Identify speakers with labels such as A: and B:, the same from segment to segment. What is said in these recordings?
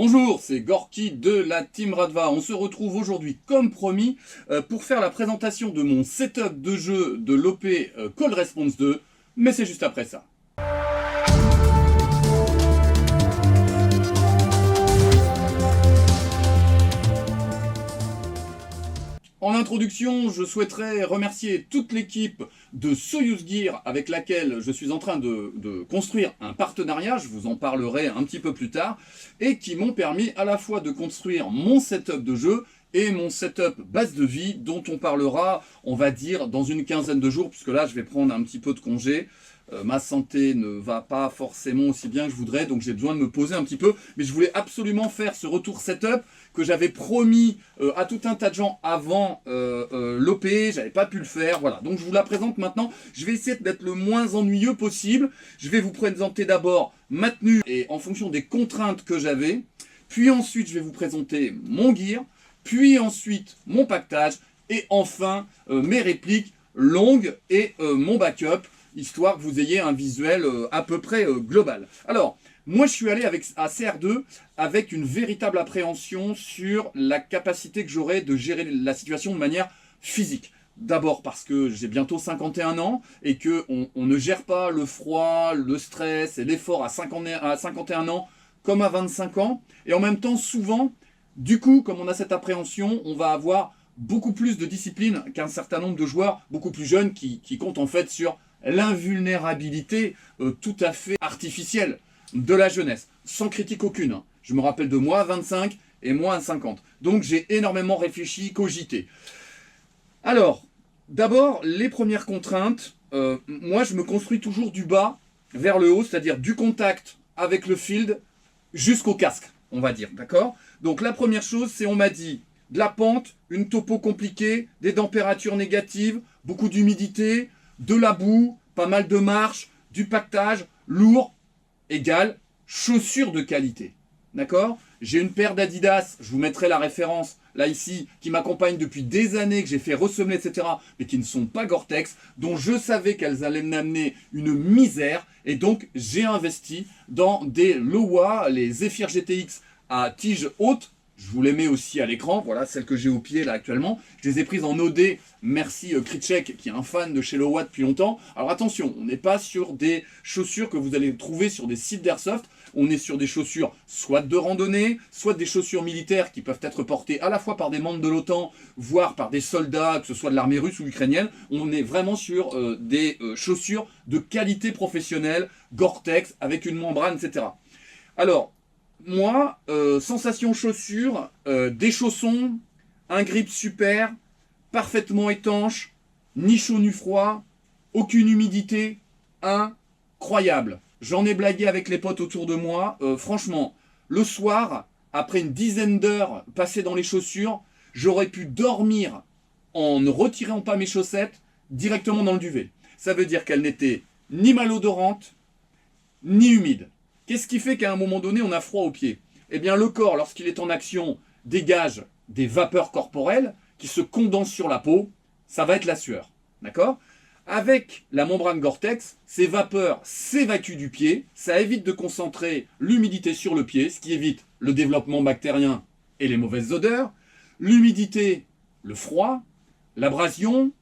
A: Bonjour, c'est Gorky de la Team Radva. On se retrouve aujourd'hui, comme promis, pour faire la présentation de mon setup de jeu de l'OP Call Response 2, mais c'est juste après ça. En introduction, je souhaiterais remercier toute l'équipe de Soyuz Gear avec laquelle je suis en train de construire un partenariat, je vous en parlerai un petit peu plus tard, et qui m'ont permis à la fois de construire mon setup de jeu et mon setup base de vie dont on parlera, on va dire, dans une quinzaine de jours, puisque là je vais prendre un petit peu de congé. Ma santé ne va pas forcément aussi bien que je voudrais, donc j'ai besoin de me poser un petit peu. Mais je voulais absolument faire ce retour setup que j'avais promis à tout un tas de gens avant l'OP, j'avais pas pu le faire, voilà. Donc je vous la présente maintenant. Je vais essayer d'être le moins ennuyeux possible. Je vais vous présenter d'abord ma tenue et en fonction des contraintes que j'avais. Puis ensuite, je vais vous présenter mon gear. Puis ensuite, mon pactage. Et enfin, mes répliques longues et mon backup, histoire que vous ayez un visuel à peu près global. Alors, moi je suis allé à CR2 avec une véritable appréhension sur la capacité que j'aurai de gérer la situation de manière physique. D'abord parce que j'ai bientôt 51 ans et qu'on ne gère pas le froid, le stress et l'effort à 51 ans comme à 25 ans. Et en même temps, souvent, du coup, comme on a cette appréhension, on va avoir beaucoup plus de discipline qu'un certain nombre de joueurs beaucoup plus jeunes qui comptent en fait sur l'invulnérabilité tout à fait artificielle de la jeunesse, sans critique aucune. Je me rappelle de moi à 25 et moi à 50. Donc j'ai énormément réfléchi, cogité. Alors, d'abord, les premières contraintes. Moi, je me construis toujours du bas vers le haut, c'est-à-dire du contact avec le field jusqu'au casque, on va dire, d'accord? Donc la première chose, c'est on m'a dit de la pente, une topo compliquée, des températures négatives, beaucoup d'humidité, de la boue, pas mal de marche, du pactage, lourd, égale chaussures de qualité. D'accord? J'ai une paire d'Adidas, je vous mettrai la référence là ici, qui m'accompagne depuis des années, que j'ai fait ressemer, etc., mais qui ne sont pas Gore-Tex, dont je savais qu'elles allaient m'amener une misère, et donc j'ai investi dans des Lowa, les Zephyr GTX à tige haute. Je vous les mets aussi à l'écran, voilà, celles que j'ai au pied là actuellement. Je les ai prises en OD, merci Kritchek qui est un fan de chez Lowa depuis longtemps. Alors attention, on n'est pas sur des chaussures que vous allez trouver sur des sites d'airsoft. On est sur des chaussures soit de randonnée, soit des chaussures militaires qui peuvent être portées à la fois par des membres de l'OTAN, voire par des soldats, que ce soit de l'armée russe ou ukrainienne. On est vraiment sur des chaussures de qualité professionnelle, Gore-Tex, avec une membrane, etc. Alors, moi, sensation chaussure, des chaussons, un grip super, parfaitement étanche, ni chaud ni froid, aucune humidité, incroyable. J'en ai blagué avec les potes autour de moi. Franchement, le soir, après une dizaine d'heures passées dans les chaussures, j'aurais pu dormir en ne retirant pas mes chaussettes directement dans le duvet. Ça veut dire qu'elles n'étaient ni malodorantes, ni humides. Qu'est-ce qui fait qu'à un moment donné, on a froid aux pieds? Eh bien, le corps, lorsqu'il est en action, dégage des vapeurs corporelles qui se condensent sur la peau. Ça va être la sueur. D'accord? Avec la membrane Gore-Tex, ces vapeurs s'évacuent du pied. Ça évite de concentrer l'humidité sur le pied, ce qui évite le développement bactérien et les mauvaises odeurs. L'humidité, le froid, l'abrasion,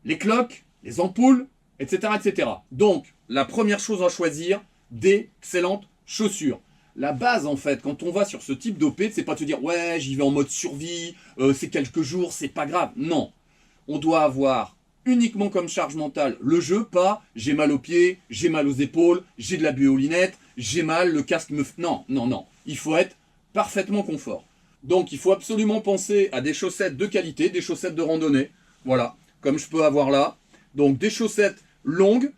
A: les cloques, les ampoules, etc., etc. Donc, la première chose à choisir, d'excellentes chaussures. La base, en fait, quand on va sur ce type d'OP, c'est pas de se dire « Ouais, j'y vais en mode survie, c'est quelques jours, c'est pas grave. » Non. On doit avoir uniquement comme charge mentale le jeu, pas « J'ai mal aux pieds, j'ai mal aux épaules, j'ai de la buéolinette, j'ai mal, le casque me... » Non, non, non. Il faut être parfaitement confort. Donc, il faut absolument penser à des chaussettes de qualité, des chaussettes de randonnée. Voilà, comme je peux avoir là. Donc, des chaussettes longues,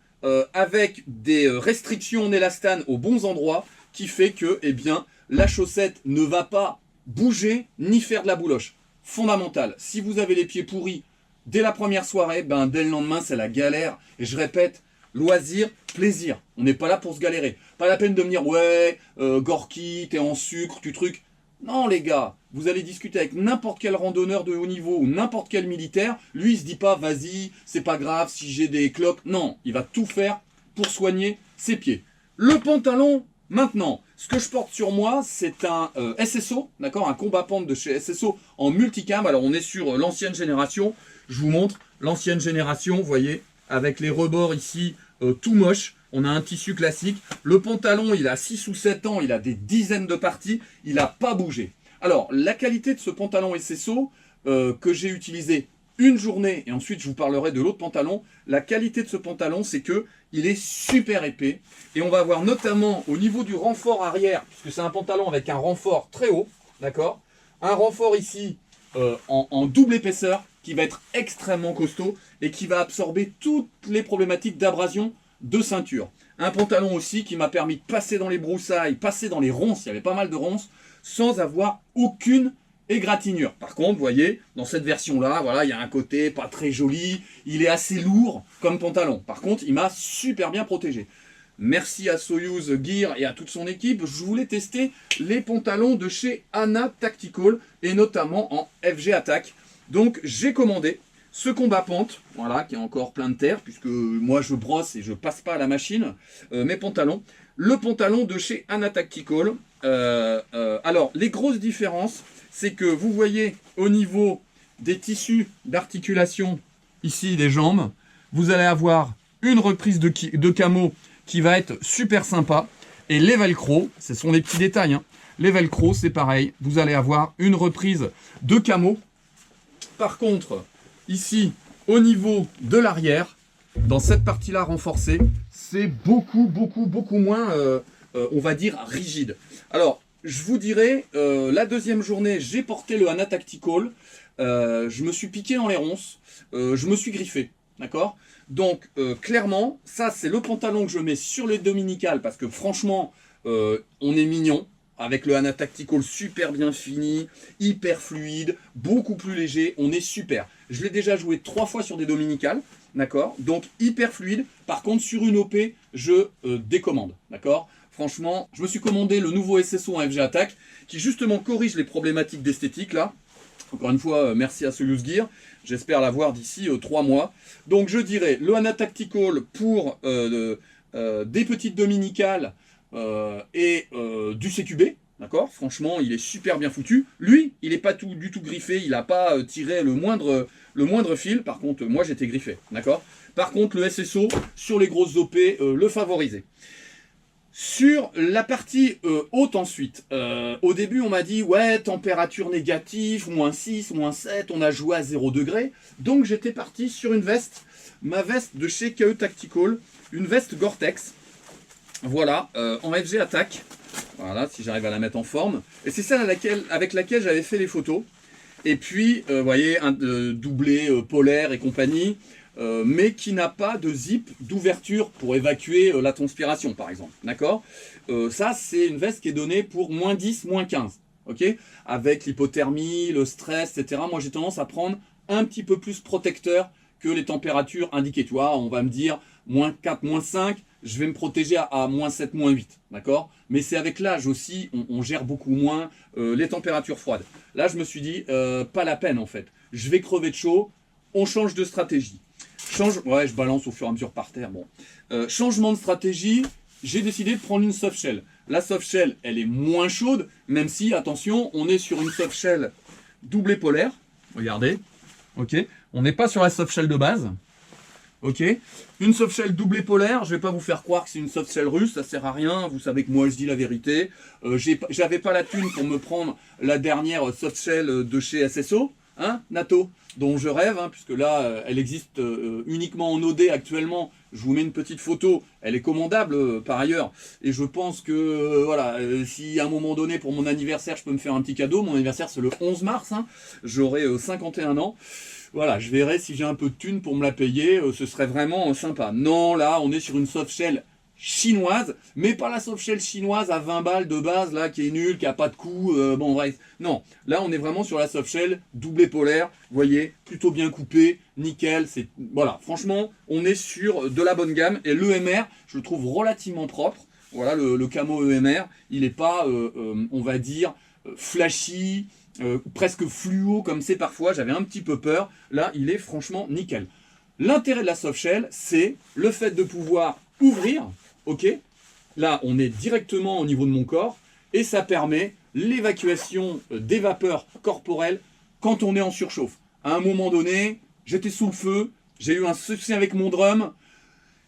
A: avec des restrictions en élastane aux bons endroits, qui fait que eh bien, la chaussette ne va pas bouger ni faire de la bouloche. Fondamental. Si vous avez les pieds pourris dès la première soirée, ben, dès le lendemain, c'est la galère. Et je répète, loisir, plaisir. On n'est pas là pour se galérer. Pas la peine de me dire, ouais, Gorky, t'es en sucre, tu truc. Non les gars, vous allez discuter avec n'importe quel randonneur de haut niveau ou n'importe quel militaire, lui il se dit pas vas-y, c'est pas grave si j'ai des cloques. Non, il va tout faire pour soigner ses pieds. Le pantalon, Maintenant, ce que je porte sur moi, c'est un SSO, d'accord, un combat pente de chez SSO en multicam. Alors on est sur l'ancienne génération, je vous montre l'ancienne génération, vous voyez, avec les rebords ici, tout moche. On a un tissu classique. Le pantalon, il a 6 ou 7 ans, il a des dizaines de parties, il n'a pas bougé. Alors, la qualité de ce pantalon SSO que j'ai utilisé une journée, et ensuite je vous parlerai de l'autre pantalon, la qualité de ce pantalon, c'est que il est super épais. Et on va voir notamment au niveau du renfort arrière, puisque c'est un pantalon avec un renfort très haut, d'accord? Un renfort ici en double épaisseur, qui va être extrêmement costaud, et qui va absorber toutes les problématiques d'abrasion de ceinture. Un pantalon aussi qui m'a permis de passer dans les broussailles, passer dans les ronces, il y avait pas mal de ronces, sans avoir aucune égratignure. Par contre, vous voyez, dans cette version-là, voilà, il y a un côté pas très joli, il est assez lourd comme pantalon. Par contre, il m'a super bien protégé. Merci à Soyuz Gear et à toute son équipe. Je voulais tester les pantalons de chez Anna Tactical, et notamment en FG Attack. Donc, j'ai commandé ce combat pente, voilà, qui est encore plein de terre, puisque moi je brosse et je passe pas à la machine, mes pantalons. Le pantalon de chez Anna Tactical. Alors, les grosses différences, c'est que vous voyez au niveau des tissus d'articulation, ici des jambes, vous allez avoir une reprise de camo qui va être super sympa. Et les velcro, ce sont les petits détails, hein. Les velcro, c'est pareil, vous allez avoir une reprise de camo. Par contre, ici, au niveau de l'arrière, dans cette partie-là renforcée, c'est beaucoup moins, on va dire, rigide. Alors, je vous dirais, la deuxième journée, j'ai porté le Anna Tactical, je me suis piqué dans les ronces, je me suis griffé, d'accord? Donc, clairement, ça, c'est le pantalon que je mets sur les dominicales, parce que franchement, on est mignon. Avec le Anna Tactical super bien fini, hyper fluide, beaucoup plus léger, on est super. Je l'ai déjà joué 3 fois sur des dominicales, d'accord? Donc hyper fluide. Par contre, sur une OP, je décommande, d'accord? Franchement, je me suis commandé le nouveau SSO en FG Attack, qui justement corrige les problématiques d'esthétique, là. Encore une fois, merci à Soyuz Gear. J'espère l'avoir d'ici 3 mois. Donc je dirais le Anna Tactical pour des petites dominicales, et du CQB, d'accord? Franchement, il est super bien foutu. Lui, il n'est pas du tout griffé, il n'a pas tiré le moindre fil. Par contre, moi, j'étais griffé, d'accord? Par contre, le SSO, sur les grosses OP, le favorisait. Sur la partie haute ensuite, au début, on m'a dit, ouais, température négative, -6, -7, on a joué à 0 degré. Donc, j'étais parti sur une veste, ma veste de chez KE Tactical, une veste Gore-Tex. Voilà, en FG Attack. Voilà, si j'arrive à la mettre en forme. Et c'est celle avec laquelle j'avais fait les photos. Et puis, vous voyez, un doublé polaire et compagnie, mais qui n'a pas de zip d'ouverture pour évacuer la transpiration, par exemple. D'accord? Ça, c'est une veste qui est donnée pour -10, -15. Ok? Avec l'hypothermie, le stress, etc. Moi, j'ai tendance à prendre un petit peu plus protecteur que les températures indiquées. Tu vois, on va me dire -4, -5. Je vais me protéger à -7, -8, d'accord? Mais c'est avec l'âge aussi, on gère beaucoup moins les températures froides. Là, je me suis dit, pas la peine en fait. Je vais crever de chaud, on change de stratégie. Ouais, je balance au fur et à mesure par terre, bon. Changement de stratégie, j'ai décidé de prendre une soft shell. La soft shell, elle est moins chaude, même si, attention, on est sur une soft shell doublée polaire. Regardez, ok? On n'est pas sur la soft shell de base. Ok, une soft shell doublée polaire, je vais pas vous faire croire que c'est une soft shell russe, ça sert à rien, vous savez que moi je dis la vérité. J'avais pas la thune pour me prendre la dernière soft shell de chez SSO, hein, NATO, dont je rêve, hein, puisque là elle existe uniquement en OD actuellement. Je vous mets une petite photo, elle est commandable par ailleurs, et je pense que voilà, si à un moment donné pour mon anniversaire je peux me faire un petit cadeau, mon anniversaire c'est le 11 mars, hein, j'aurai 51 ans. Voilà, je verrai si j'ai un peu de thune pour me la payer, ce serait vraiment sympa. Non, là, on est sur une soft shell chinoise, mais pas la soft shell chinoise à 20 balles de base, là, qui est nulle, qui a pas de coup, bon, bref. Non, là, on est vraiment sur la soft shell doublée polaire, vous voyez, plutôt bien coupée, nickel, c'est... Voilà, franchement, on est sur de la bonne gamme, et l'EMR, je le trouve relativement propre. Voilà, le camo EMR, il n'est pas, on va dire, flashy, presque fluo comme c'est parfois, j'avais un petit peu peur. Là, il est franchement nickel. L'intérêt de la soft shell, c'est le fait de pouvoir ouvrir, ok, Là, on est directement au niveau de mon corps et ça permet l'évacuation des vapeurs corporelles quand on est en surchauffe. À un moment donné, j'étais sous le feu, j'ai eu un souci avec mon drum,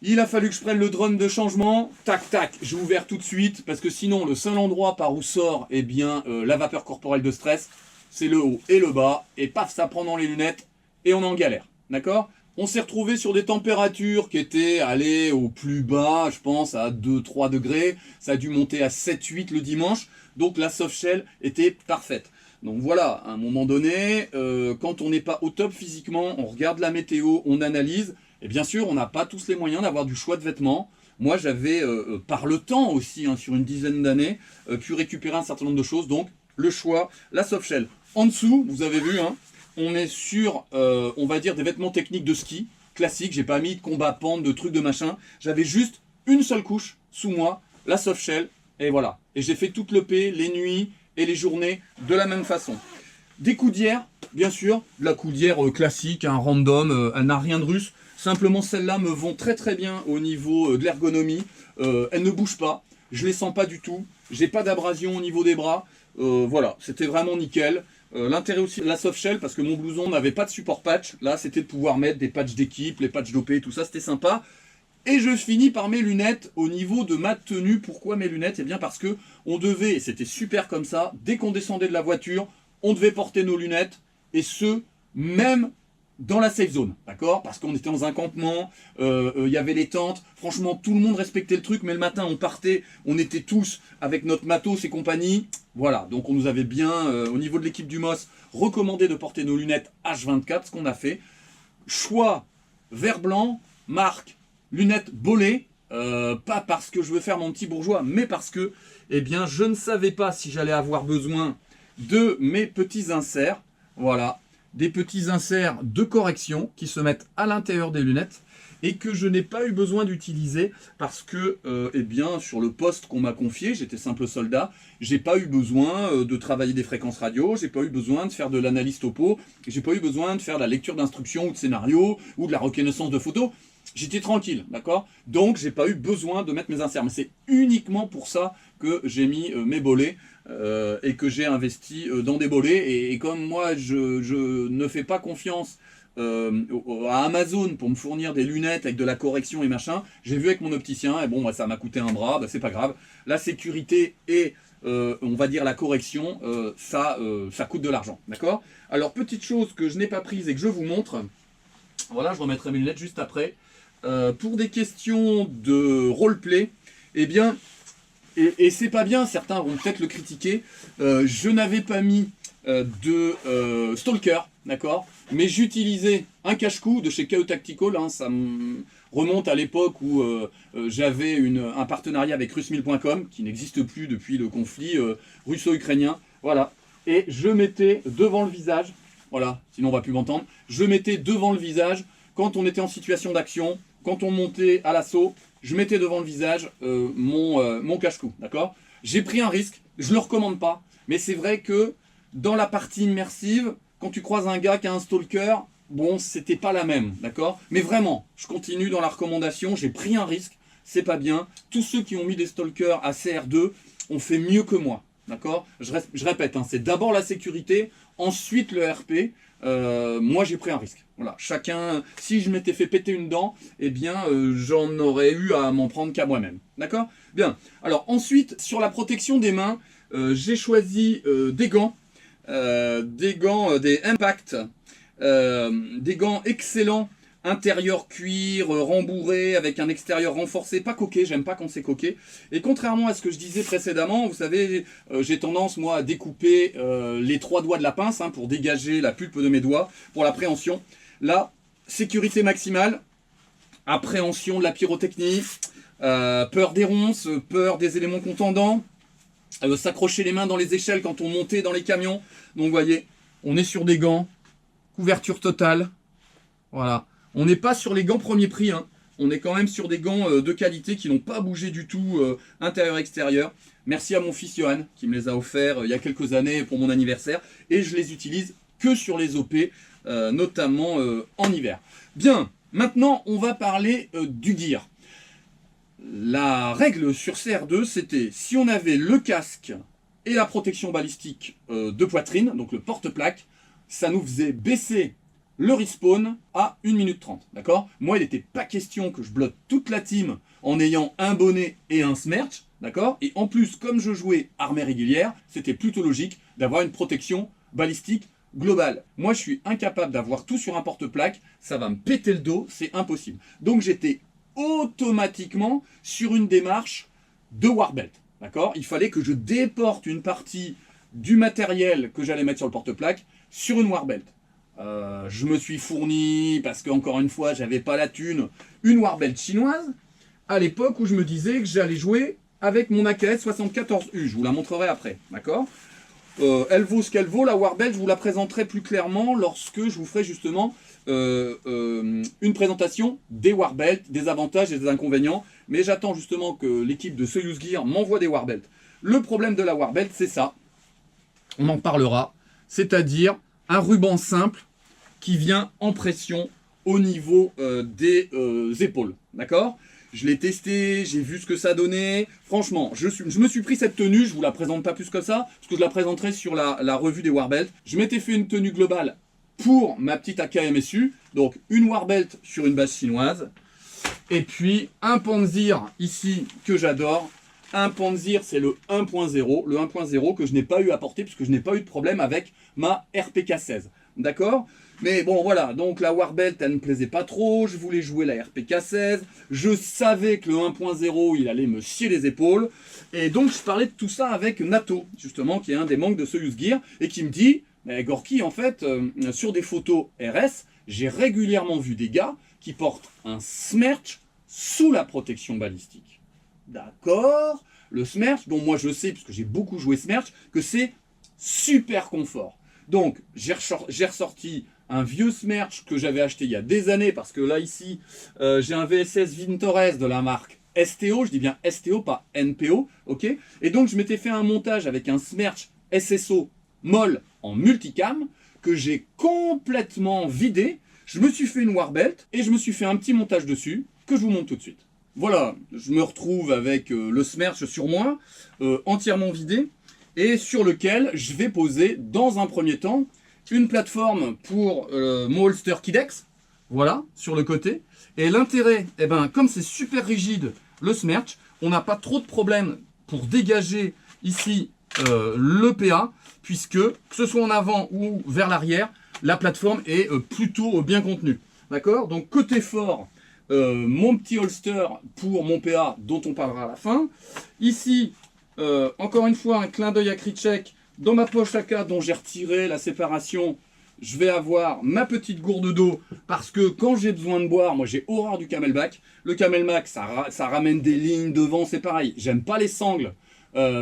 A: il a fallu que je prenne le drum de changement, tac tac, j'ai ouvert tout de suite, parce que sinon le seul endroit par où sort la vapeur corporelle de stress, c'est le haut et le bas, et paf, ça prend dans les lunettes, et on est en galère, d'accord? On s'est retrouvé sur des températures qui étaient allées au plus bas, je pense à 2-3 degrés, ça a dû monter à 7-8 le dimanche, donc la soft shell était parfaite. Donc voilà, à un moment donné, quand on n'est pas au top physiquement, on regarde la météo, on analyse, et bien sûr, on n'a pas tous les moyens d'avoir du choix de vêtements. Moi, j'avais, par le temps aussi, hein, sur une dizaine d'années, pu récupérer un certain nombre de choses. Donc, le choix, la soft shell. En dessous, vous avez vu, hein, on est sur, on va dire, des vêtements techniques de ski, classiques. J'ai pas mis de combat pente, de trucs de machin. J'avais juste une seule couche sous moi, la soft shell, et voilà. Et j'ai fait toute l'EP, les nuits et les journées de la même façon. Des coudières, bien sûr, de la coudière classique, un random, elle n'a rien de russe. Simplement, celles-là me vont très très bien au niveau de l'ergonomie. Elles ne bougent pas, je les sens pas du tout. J'ai pas d'abrasion au niveau des bras. Voilà, c'était vraiment nickel. L'intérêt aussi de la soft shell, parce que mon blouson n'avait pas de support patch. Là, c'était de pouvoir mettre des patchs d'équipe, les patchs d'OP, tout ça, c'était sympa. Et je finis par mes lunettes au niveau de ma tenue. Pourquoi mes lunettes? Eh bien parce que on devait, et c'était super comme ça, dès qu'on descendait de la voiture, on devait porter nos lunettes, et ce, même dans la safe zone, d'accord? Parce qu'on était dans un campement, il y avait les tentes, franchement tout le monde respectait le truc, mais le matin on partait, on était tous avec notre matos et compagnie, voilà, donc on nous avait bien, au niveau de l'équipe du MOS, recommandé de porter nos lunettes H24, ce qu'on a fait. Choix vert blanc, marque lunettes Bollé, pas parce que je veux faire mon petit bourgeois, mais parce que, eh bien, je ne savais pas si j'allais avoir besoin de mes petits inserts, voilà, des petits inserts de correction qui se mettent à l'intérieur des lunettes et que je n'ai pas eu besoin d'utiliser parce que, eh bien, sur le poste qu'on m'a confié, j'étais simple soldat, j'ai pas eu besoin de travailler des fréquences radio, j'ai pas eu besoin de faire de l'analyse topo, j'ai pas eu besoin de faire de la lecture d'instructions ou de scénario ou de la reconnaissance de photos. J'étais tranquille, d'accord? Donc, j'ai pas eu besoin de mettre mes inserts. Mais c'est uniquement pour ça que j'ai mis mes bollets et que j'ai investi dans des bollets. Et comme moi, je ne fais pas confiance à Amazon pour me fournir des lunettes avec de la correction et machin, j'ai vu avec mon opticien, et bon, bah, ça m'a coûté un bras, bah, c'est pas grave. La sécurité et, on va dire, la correction, ça coûte de l'argent, d'accord? Alors, petite chose que je n'ai pas prise et que je vous montre, voilà, je remettrai mes lunettes juste après. Pour des questions de roleplay, eh bien, et c'est pas bien, certains vont peut-être le critiquer, je n'avais pas mis de Stalker, d'accord, mais j'utilisais un cache-cou de chez KO Tactical, hein, ça me remonte à l'époque où j'avais un partenariat avec Rusmil.com, qui n'existe plus depuis le conflit russo-ukrainien, voilà, et je mettais devant le visage, voilà, sinon on va plus m'entendre, je mettais devant le visage quand on était en situation d'action, quand on montait à l'assaut, je mettais devant le visage mon cache-cou, d'accord? J'ai pris un risque, je ne le recommande pas, mais c'est vrai que dans la partie immersive, quand tu croises un gars qui a un stalker, bon, c'était pas la même, d'accord? Mais vraiment, je continue dans la recommandation, j'ai pris un risque, c'est pas bien. Tous ceux qui ont mis des stalkers à CR2 ont fait mieux que moi, d'accord? Je répète, hein, c'est d'abord la sécurité, ensuite le RP. Moi j'ai pris un risque. Voilà, chacun, si je m'étais fait péter une dent, eh bien j'en aurais eu à m'en prendre qu'à moi-même. D'accord? Bien. Alors ensuite, sur la protection des mains, j'ai choisi des gants, des Impact, des gants excellents, intérieur cuir, rembourré, avec un extérieur renforcé, pas coquet, j'aime pas quand c'est coquet. Et contrairement à ce que je disais précédemment, vous savez, j'ai tendance moi à découper les 3 doigts de la pince hein, pour dégager la pulpe de mes doigts, pour l'appréhension. Là, sécurité maximale, appréhension de la pyrotechnie, peur des ronces, peur des éléments contendants, s'accrocher les mains dans les échelles quand on montait dans les camions. Donc vous voyez, on est sur des gants, couverture totale, voilà. On n'est pas sur les gants premier prix, hein. On est quand même sur des gants de qualité qui n'ont pas bougé du tout intérieur-extérieur. Merci à mon fils Johan qui me les a offerts il y a quelques années pour mon anniversaire. Et je les utilise que sur les OP, notamment en hiver. Bien, maintenant on va parler du gear. La règle sur CR2, c'était si on avait le casque et la protection balistique de poitrine, donc le porte-plaque, ça nous faisait baisser le respawn à 1 minute 30, d'accord? Moi, il n'était pas question que je bloque toute la team en ayant un bonnet et un smerch, d'accord? Et en plus, comme je jouais armée régulière, c'était plutôt logique d'avoir une protection balistique globale. Moi, je suis incapable d'avoir tout sur un porte-plaque, ça va me péter le dos, c'est impossible. Donc, j'étais automatiquement sur une démarche de Warbelt, d'accord? Il fallait que je déporte une partie du matériel que j'allais mettre sur le porte-plaque sur une Warbelt. Je me suis fourni, parce qu'encore une fois, j'avais pas la thune, une Warbelt chinoise, à l'époque où je me disais que j'allais jouer avec mon AKS 74U. Je vous la montrerai après, d'accord? Elle vaut ce qu'elle vaut, la Warbelt, je vous la présenterai plus clairement lorsque je vous ferai justement une présentation des Warbelt, des avantages et des inconvénients. Mais j'attends justement que l'équipe de Soyuz Gear m'envoie des Warbelt. Le problème de la Warbelt, c'est ça. On en parlera. C'est-à-dire un ruban simple qui vient en pression au niveau des épaules. D'accord? Je l'ai testé, j'ai vu ce que ça donnait. Franchement, je me suis pris cette tenue, je vous la présente pas plus que ça, parce que je la présenterai sur la revue des Warbelt. Je m'étais fait une tenue globale pour ma petite AKMSU. Donc une Warbelt sur une base chinoise. Et puis un Panzer ici que j'adore. Un Panzer, c'est le 1.0. Le 1.0 que je n'ai pas eu à porter puisque je n'ai pas eu de problème avec ma RPK-16. D'accord? Mais bon, voilà. Donc la Warbelt, elle ne me plaisait pas trop. Je voulais jouer la RPK-16. Je savais que le 1.0, il allait me scier les épaules. Et donc, je parlais de tout ça avec Nato, justement, qui est un des membres de Soyuz Gear, et qui me dit, mais Gorky, en fait, sur des photos RS, j'ai régulièrement vu des gars qui portent un Smerch sous la protection balistique. D'accord? Le Smerch, dont moi je sais, parce que j'ai beaucoup joué Smerch, que c'est super confort. Donc, j'ai ressorti un vieux Smerch que j'avais acheté il y a des années, parce que là, ici, j'ai un VSS Vintores de la marque STO, je dis bien STO, pas NPO, ok? Et donc, je m'étais fait un montage avec un Smerch SSO molle en multicam, que j'ai complètement vidé. Je me suis fait une Warbelt, et je me suis fait un petit montage dessus, que je vous montre tout de suite. Voilà, je me retrouve avec le Smerch sur moi, entièrement vidé, et sur lequel je vais poser, dans un premier temps, une plateforme pour mon holster Kidex, voilà, sur le côté. Et l'intérêt, eh ben, comme c'est super rigide, le Smerch, on n'a pas trop de problème pour dégager ici le PA, puisque, que ce soit en avant ou vers l'arrière, la plateforme est plutôt bien contenue. D'accord? Donc, côté fort, mon petit holster pour mon PA, dont on parlera à la fin. Ici, encore une fois, un clin d'œil à Kritschek. Dans ma poche AK dont j'ai retiré la séparation, je vais avoir ma petite gourde d'eau, parce que quand j'ai besoin de boire, moi j'ai horreur du camelback. Le camelback, ça ramène des lignes devant, c'est pareil. J'aime pas les sangles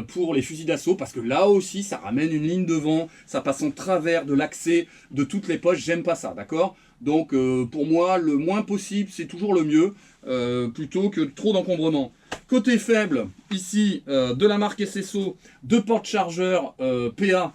A: pour les fusils d'assaut, parce que là aussi, ça ramène une ligne devant, ça passe en travers de l'accès de toutes les poches, j'aime pas ça, d'accord? Donc pour moi, le moins possible, c'est toujours le mieux, plutôt que trop d'encombrement. Côté faible, ici, de la marque SSO, deux porte-chargeurs PA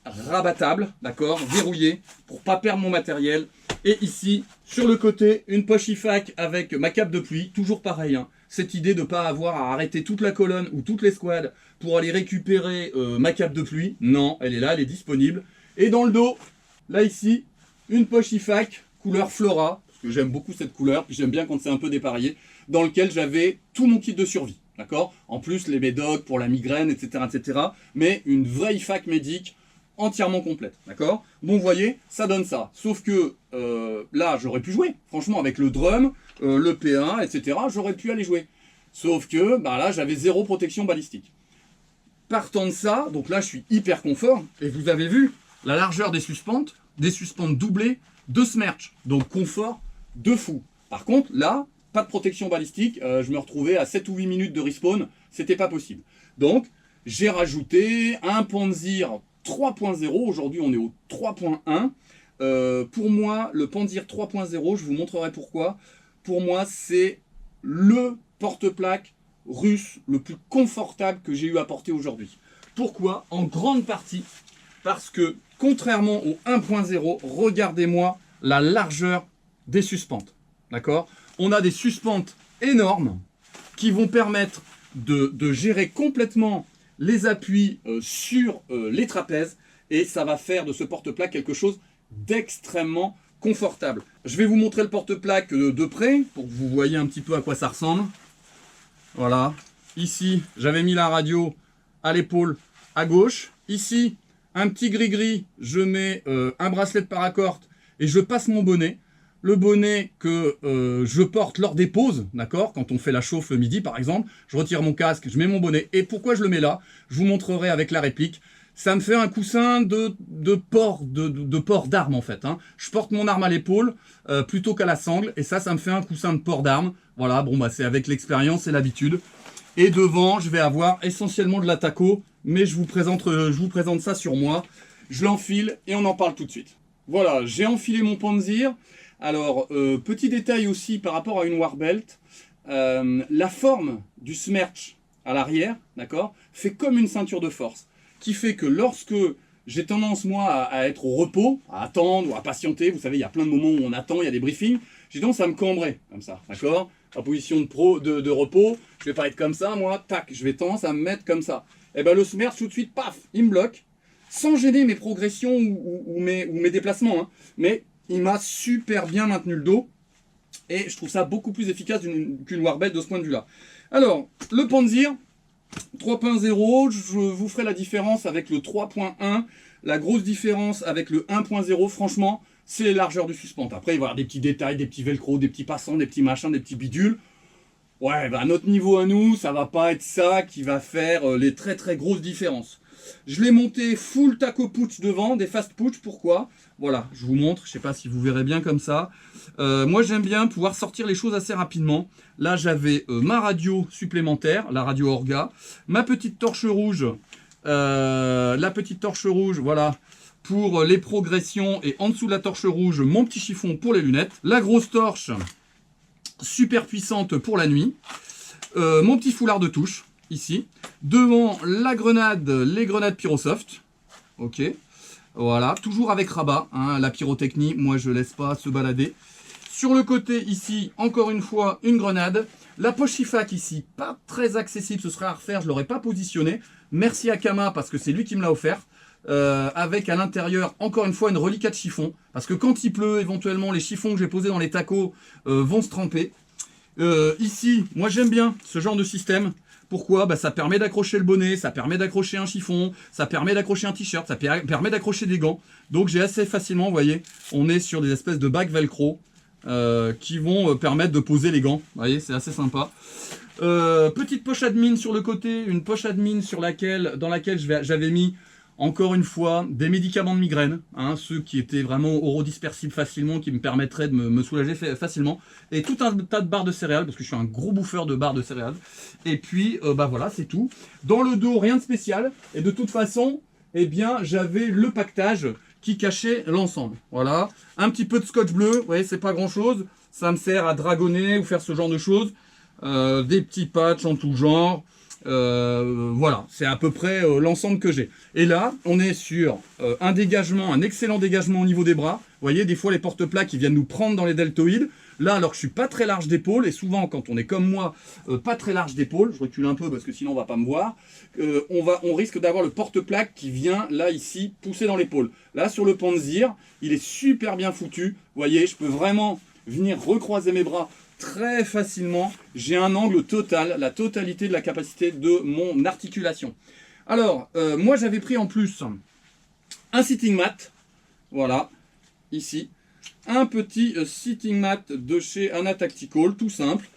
A: rabattables, d'accord, verrouillés, pour pas perdre mon matériel. Et ici, sur le côté, une poche IFAK avec ma cape de pluie, toujours pareil, hein. Cette idée de ne pas avoir à arrêter toute la colonne ou toutes les squads pour aller récupérer ma cape de pluie. Non, elle est là, elle est disponible. Et dans le dos, là ici, une poche IFAK, couleur Flora, parce que j'aime beaucoup cette couleur, puis j'aime bien quand c'est un peu dépareillé, dans lequel j'avais tout mon kit de survie, d'accord? En plus, les médocs pour la migraine, etc., etc., mais une vraie IFAK médic entièrement complète, d'accord? Bon, vous voyez, ça donne ça. Sauf que là, j'aurais pu jouer, franchement, avec le drum, le P1, etc., j'aurais pu aller jouer. Sauf que, bah là, j'avais zéro protection balistique. Partant de ça, donc là, je suis hyper confort, et vous avez vu la largeur des suspentes doublées de Smerch, donc confort de fou. Par contre, là, pas de protection balistique, je me retrouvais à 7 ou 8 minutes de respawn, c'était pas possible. Donc, j'ai rajouté un Panzer 3.0, aujourd'hui on est au 3.1. Pour moi, le Panzer 3.0, je vous montrerai pourquoi. Pour moi, c'est le porte-plaque russe le plus confortable que j'ai eu à porter aujourd'hui. Pourquoi? En grande partie parce que, contrairement au 1.0, regardez-moi la largeur des suspentes. D'accord? On a des suspentes énormes qui vont permettre de gérer complètement les appuis sur les trapèzes, et ça va faire de ce porte-plaque quelque chose d'extrêmement confortable. Je vais vous montrer le porte-plaque de près pour que vous voyez un petit peu à quoi ça ressemble. Voilà, ici j'avais mis la radio à l'épaule à gauche. Ici, un petit gris-gris, je mets un bracelet de paracorte et je passe mon bonnet. Le bonnet que je porte lors des pauses, d'accord, quand on fait la chauffe le midi par exemple, je retire mon casque, je mets mon bonnet. Et pourquoi je le mets là? Je vous montrerai avec la réplique. Ça me fait un coussin de port d'arme en fait. Hein. Je porte mon arme à l'épaule plutôt qu'à la sangle, et ça me fait un coussin de port d'arme. Voilà, bon bah c'est avec l'expérience et l'habitude. Et devant, je vais avoir essentiellement de la taco, mais je vous présente ça sur moi. Je l'enfile et on en parle tout de suite. Voilà, j'ai enfilé mon Panzir. Alors, petit détail aussi par rapport à une Warbelt, la forme du Smerch à l'arrière, d'accord, fait comme une ceinture de force, qui fait que lorsque j'ai tendance, moi, à être au repos, à attendre ou à patienter, vous savez, il y a plein de moments où on attend, il y a des briefings, j'ai tendance à me cambrer, comme ça, d'accord, en position de repos, je vais pas être comme ça, moi, tac, je vais tendance à me mettre comme ça. Et bien le Smerch, tout de suite, paf, il me bloque, sans gêner mes progressions ou mes déplacements, hein, mais il m'a super bien maintenu le dos, et je trouve ça beaucoup plus efficace qu'une Warbelt de ce point de vue-là. Alors, le Panzir 3.0, je vous ferai la différence avec le 3.1. La grosse différence avec le 1.0, franchement, c'est les largeurs du suspente. Après, il va y avoir des petits détails, des petits velcro, des petits passants, des petits machins, des petits bidules. Ouais, bah à notre niveau à nous, ça va pas être ça qui va faire les très très grosses différences. Je l'ai monté full taco putsch devant, des fast putsch, pourquoi? Voilà, je vous montre, je sais pas si vous verrez bien comme ça. Moi j'aime bien pouvoir sortir les choses assez rapidement. Là j'avais ma radio supplémentaire, la radio Orga, ma petite torche rouge, la petite torche rouge, voilà, pour les progressions, et en dessous de la torche rouge, mon petit chiffon pour les lunettes, la grosse torche super puissante pour la nuit, mon petit foulard de touche, ici, devant la grenade, les grenades Pyrosoft, ok, voilà, toujours avec rabat, hein, la pyrotechnie, moi je laisse pas se balader. Sur le côté ici, encore une fois, une grenade. La poche Shifac ici, pas très accessible, ce serait à refaire, je l'aurais pas positionné. Merci à Kama parce que c'est lui qui me l'a offert. Avec à l'intérieur, encore une fois, une reliquat de chiffon. Parce que quand il pleut, éventuellement, les chiffons que j'ai posés dans les tacos vont se tremper. Ici, moi j'aime bien ce genre de système. Pourquoi? Bah, ça permet d'accrocher le bonnet, ça permet d'accrocher un chiffon, ça permet d'accrocher un t-shirt, ça permet d'accrocher des gants. Donc j'ai assez facilement, vous voyez, on est sur des espèces de bacs velcro qui vont permettre de poser les gants. Vous voyez, c'est assez sympa. Petite poche admin sur le côté, une poche admin dans laquelle j'avais mis encore une fois des médicaments de migraine, hein, ceux qui étaient vraiment orodispersibles facilement, qui me permettraient de me soulager facilement, et tout un tas de barres de céréales, parce que je suis un gros bouffeur de barres de céréales, et puis bah voilà, c'est tout. Dans le dos, rien de spécial, et de toute façon, eh bien, j'avais le pactage qui cachait l'ensemble. Voilà, un petit peu de scotch bleu, vous voyez, c'est pas grand chose, ça me sert à dragonner ou faire ce genre de choses, des petits patchs en tout genre. Voilà, c'est à peu près l'ensemble que j'ai. Et là, on est sur un dégagement, un excellent dégagement au niveau des bras. Vous voyez, des fois les porte-plaques, ils viennent nous prendre dans les deltoïdes. Là, alors que je suis pas très large d'épaule, et souvent quand on est comme moi, pas très large d'épaule, je recule un peu parce que sinon on va pas me voir, on risque d'avoir le porte-plaque qui vient là ici pousser dans l'épaule. Là sur le Panzir, il est super bien foutu. Vous voyez, je peux vraiment venir recroiser mes bras très facilement. J'ai un angle total, la totalité de la capacité de mon articulation. Alors, moi j'avais pris en plus un sitting mat, voilà, ici, un petit sitting mat de chez Anna Tactical, tout simple.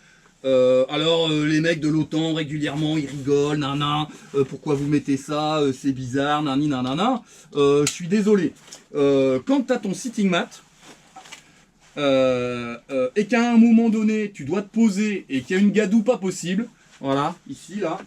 A: Alors les mecs de l'OTAN régulièrement ils rigolent, nana, pourquoi vous mettez ça, c'est bizarre, nani nanana. Je suis désolé. Quand tu as ton sitting mat, et qu'à un moment donné tu dois te poser et qu'il y a une gadoue pas possible, voilà, ici là,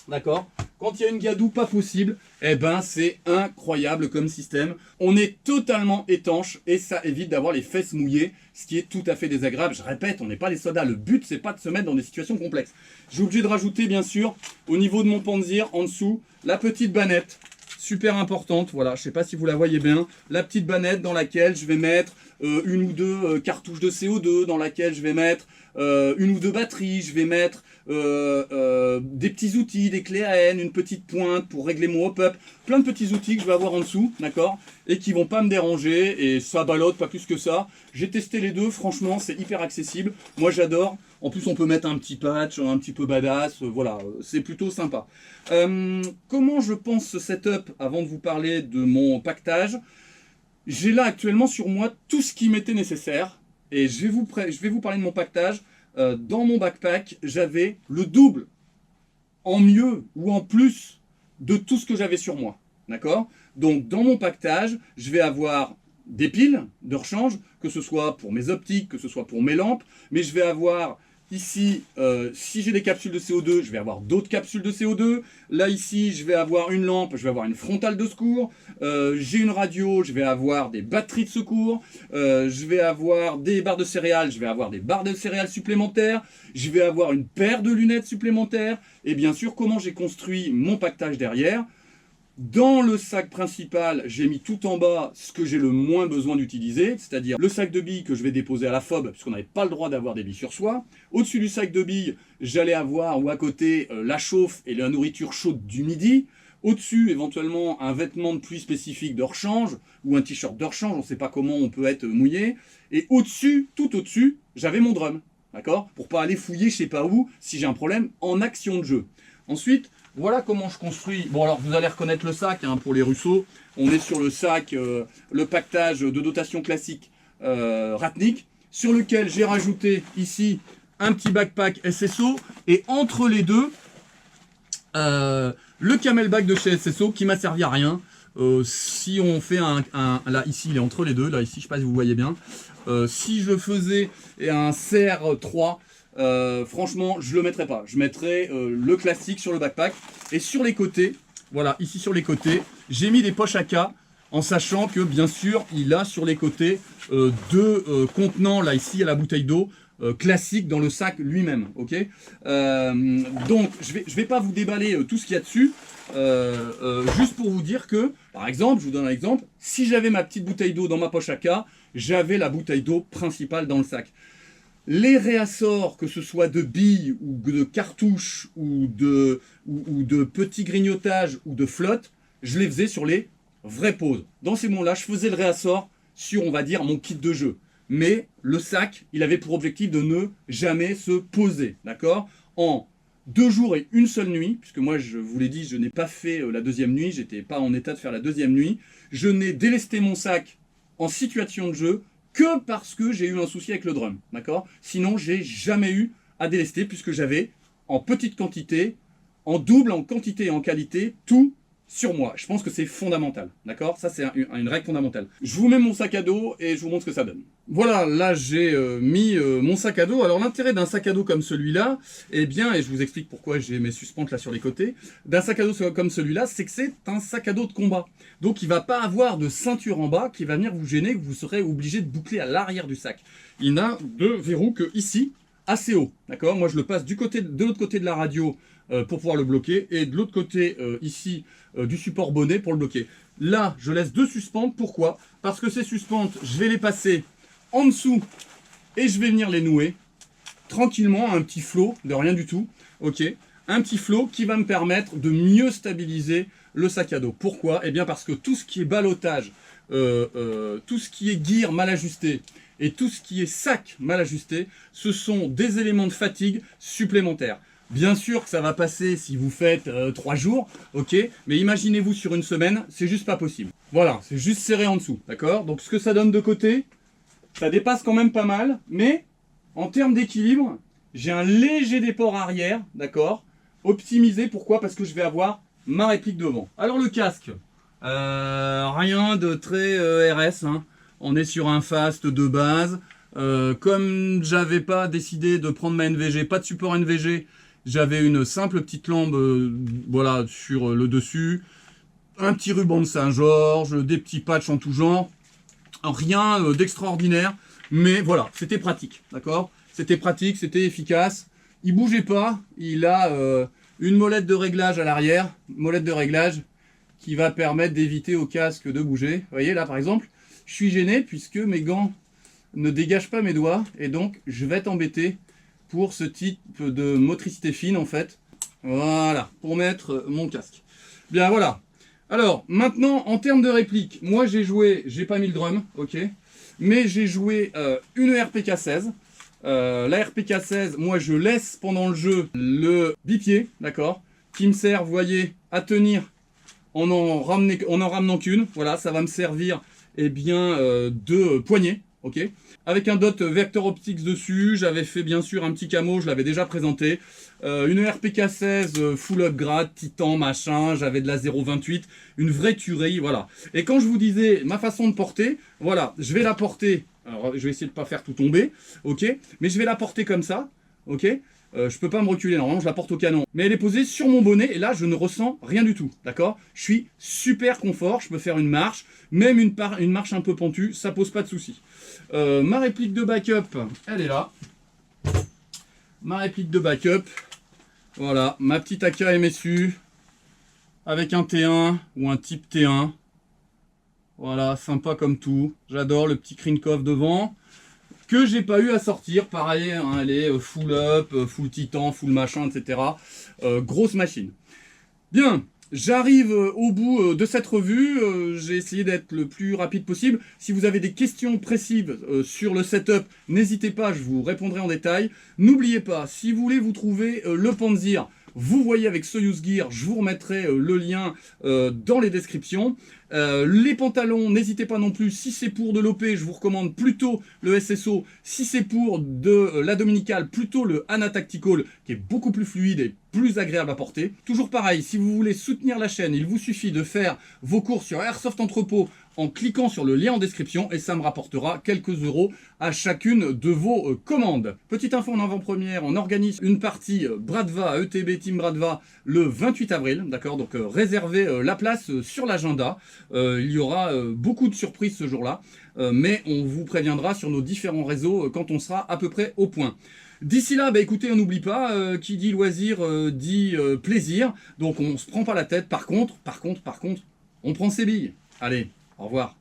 A: d'accord, quand il y a une gadoue pas possible, eh ben c'est incroyable comme système. On est totalement étanche et ça évite d'avoir les fesses mouillées, ce qui est tout à fait désagréable. Je répète, on n'est pas les sodas, le but c'est pas de se mettre dans des situations complexes. J'ai obligé de rajouter bien sûr au niveau de mon Panzir en dessous la petite bannette. Super importante, voilà, je sais pas si vous la voyez bien, la petite bannette dans laquelle je vais mettre une ou deux cartouches de CO2 dans laquelle je vais mettre une ou deux batteries, je vais mettre des petits outils, des clés AN, une petite pointe pour régler mon hop-up, plein de petits outils que je vais avoir en dessous, d'accord, et qui vont pas me déranger, et ça ballotte pas plus que ça. J'ai testé les deux, franchement c'est hyper accessible, moi j'adore. En plus on peut mettre un petit patch, un petit peu badass, voilà, c'est plutôt sympa. Comment je pense ce setup avant de vous parler de mon pactage? J'ai là actuellement sur moi tout ce qui m'était nécessaire. Et je vais vous parler de mon pactage. Dans mon backpack, j'avais le double, en mieux ou en plus, de tout ce que j'avais sur moi. D'accord? Donc dans mon pactage, je vais avoir des piles de rechange, que ce soit pour mes optiques, que ce soit pour mes lampes, mais je vais avoir ici, si j'ai des capsules de CO2, je vais avoir d'autres capsules de CO2. Là, ici, je vais avoir une lampe, je vais avoir une frontale de secours. J'ai une radio, je vais avoir des batteries de secours. Je vais avoir des barres de céréales, je vais avoir des barres de céréales supplémentaires. Je vais avoir une paire de lunettes supplémentaires. Et bien sûr, comment j'ai construit mon pactage derrière? Dans le sac principal, j'ai mis tout en bas ce que j'ai le moins besoin d'utiliser, c'est-à-dire le sac de billes que je vais déposer à la FOB, puisqu'on n'avait pas le droit d'avoir des billes sur soi. Au-dessus du sac de billes, j'allais avoir, ou à côté, la chauffe et la nourriture chaude du midi. Au-dessus, éventuellement, un vêtement de pluie spécifique de rechange, ou un t-shirt de rechange, on ne sait pas comment on peut être mouillé. Et au-dessus, tout au-dessus, j'avais mon drum, d'accord? Pour pas aller fouiller je sais pas où, si j'ai un problème en action de jeu. Ensuite, voilà comment je construis. Bon, alors vous allez reconnaître le sac hein, pour les Russo. On est sur le sac, le pactage de dotation classique Ratnik, sur lequel j'ai rajouté ici un petit backpack SSO. Et entre les deux, le camelback de chez SSO qui m'a servi à rien. Si on fait là, ici, il est entre les deux. Là, ici, je ne sais pas si vous voyez bien. Si je faisais un CR3, franchement, je le mettrais pas. Je mettrais le classique sur le backpack. Et sur les côtés, voilà, ici sur les côtés, j'ai mis des poches AK en sachant que, bien sûr, il a sur les côtés deux contenants, là, ici, à la bouteille d'eau, classique dans le sac lui-même. Ok, donc, je vais pas vous déballer tout ce qu'il y a dessus. Juste pour vous dire que, par exemple, je vous donne un exemple, si j'avais ma petite bouteille d'eau dans ma poche AK, j'avais la bouteille d'eau principale dans le sac. Les réassorts, que ce soit de billes ou de cartouches ou de petits grignotages ou de flotte, je les faisais sur les vraies pauses. Dans ces moments-là, je faisais le réassort sur, on va dire, mon kit de jeu. Mais le sac, il avait pour objectif de ne jamais se poser, d'accord? En 2 jours et une seule nuit, puisque moi, je vous l'ai dit, je n'ai pas fait la deuxième nuit, j'étais pas en état de faire la deuxième nuit. Je n'ai délesté mon sac en situation de jeu que parce que j'ai eu un souci avec le drum, d'accord? Sinon, j'ai jamais eu à délester puisque j'avais en petite quantité, en double, en quantité et en qualité, tout sur moi. Je pense que c'est fondamental, d'accord? Ça, c'est une règle fondamentale. Je vous mets mon sac à dos et je vous montre ce que ça donne. Voilà, là, j'ai mis mon sac à dos. Alors, l'intérêt d'un sac à dos comme celui-là, eh bien, et je vous explique pourquoi j'ai mes suspentes là sur les côtés, d'un sac à dos comme celui-là, c'est que c'est un sac à dos de combat. Donc, il ne va pas avoir de ceinture en bas qui va venir vous gêner, que vous serez obligé de boucler à l'arrière du sac. Il n'a de verrou que ici, assez haut, d'accord? Moi, je le passe de l'autre côté de la radio pour pouvoir le bloquer, et de l'autre côté, ici, du support bonnet pour le bloquer. Là, je laisse 2 suspentes. Pourquoi? Parce que ces suspentes, je vais les passer en dessous, et je vais venir les nouer, tranquillement, un petit flot de rien du tout, ok? Un petit flot qui va me permettre de mieux stabiliser le sac à dos. Pourquoi? Eh bien parce que tout ce qui est ballottage, tout ce qui est gear mal ajusté, et tout ce qui est sac mal ajusté, ce sont des éléments de fatigue supplémentaires. Bien sûr que ça va passer si vous faites 3 jours, ok, mais imaginez-vous sur une semaine, c'est juste pas possible. Voilà, c'est juste serré en dessous, d'accord? Donc ce que ça donne de côté, ça dépasse quand même pas mal, mais en termes d'équilibre, j'ai un léger déport arrière, d'accord? Optimisé, pourquoi? Parce que je vais avoir ma réplique devant. Alors le casque, rien de très RS, hein. On est sur un fast de base. Comme j'avais pas décidé de prendre ma NVG, pas de support NVG, j'avais une simple petite lampe voilà, sur le dessus, un petit ruban de Saint-Georges, des petits patchs en tout genre, rien d'extraordinaire, mais voilà, c'était pratique, d'accord? C'était pratique, c'était efficace, il bougeait pas, il a une molette de réglage à l'arrière, molette de réglage qui va permettre d'éviter au casque de bouger. Vous voyez là par exemple, je suis gêné puisque mes gants ne dégage pas mes doigts, et donc je vais être embêté pour ce type de motricité fine en fait. Voilà, pour mettre mon casque. Bien voilà. Alors, maintenant, en termes de réplique, moi j'ai pas mis le drum, ok, mais j'ai joué une RPK-16. La RPK-16, moi je laisse pendant le jeu le bipied, d'accord, qui me sert, vous voyez, à tenir en en ramenant qu'une. Voilà, ça va me servir, eh bien, de poignée, ok. Avec un dot Vector Optics dessus, j'avais fait bien sûr un petit camo, je l'avais déjà présenté. Une RPK-16 full upgrade, titan, machin, j'avais de la 0.28, une vraie tuerie, voilà. Et quand je vous disais ma façon de porter, voilà, je vais la porter, alors je vais essayer de pas faire tout tomber, ok, mais je vais la porter comme ça, ok. Je peux pas me reculer, normalement je la porte au canon. Mais elle est posée sur mon bonnet et là je ne ressens rien du tout, d'accord. Je suis super confort, je peux faire une marche, même une marche un peu pentue, ça pose pas de souci. Ma réplique de backup, elle est là. Ma réplique de backup, voilà, ma petite AK MSU avec un T1 ou un type T1. Voilà, sympa comme tout. J'adore le petit Krinkov devant. Que j'ai pas eu à sortir, pareil, hein, elle est full up, full titan, full machin, etc. Grosse machine. Bien, j'arrive au bout de cette revue, j'ai essayé d'être le plus rapide possible. Si vous avez des questions précises sur le setup, n'hésitez pas, je vous répondrai en détail. N'oubliez pas, si vous voulez vous trouver le Panzer, vous voyez avec Soyuz Gear, je vous remettrai le lien dans les descriptions. Les pantalons, n'hésitez pas non plus, si c'est pour de l'OP, je vous recommande plutôt le SSO. Si c'est pour de la dominicale, plutôt le Hana Tactical, qui est beaucoup plus fluide et plus agréable à porter. Toujours pareil, si vous voulez soutenir la chaîne, il vous suffit de faire vos courses sur Airsoft Entrepôt en cliquant sur le lien en description et ça me rapportera quelques euros à chacune de vos commandes. Petite info en avant-première, on organise une partie Bradva, ETB Team Bradva, le 28 avril, d'accord, donc réservez la place sur l'agenda. Il y aura beaucoup de surprises ce jour-là, mais on vous préviendra sur nos différents réseaux quand on sera à peu près au point. D'ici là, bah écoutez, on n'oublie pas, qui dit loisir dit plaisir, donc on se prend pas la tête. Par contre, on prend ses billes. Allez, au revoir.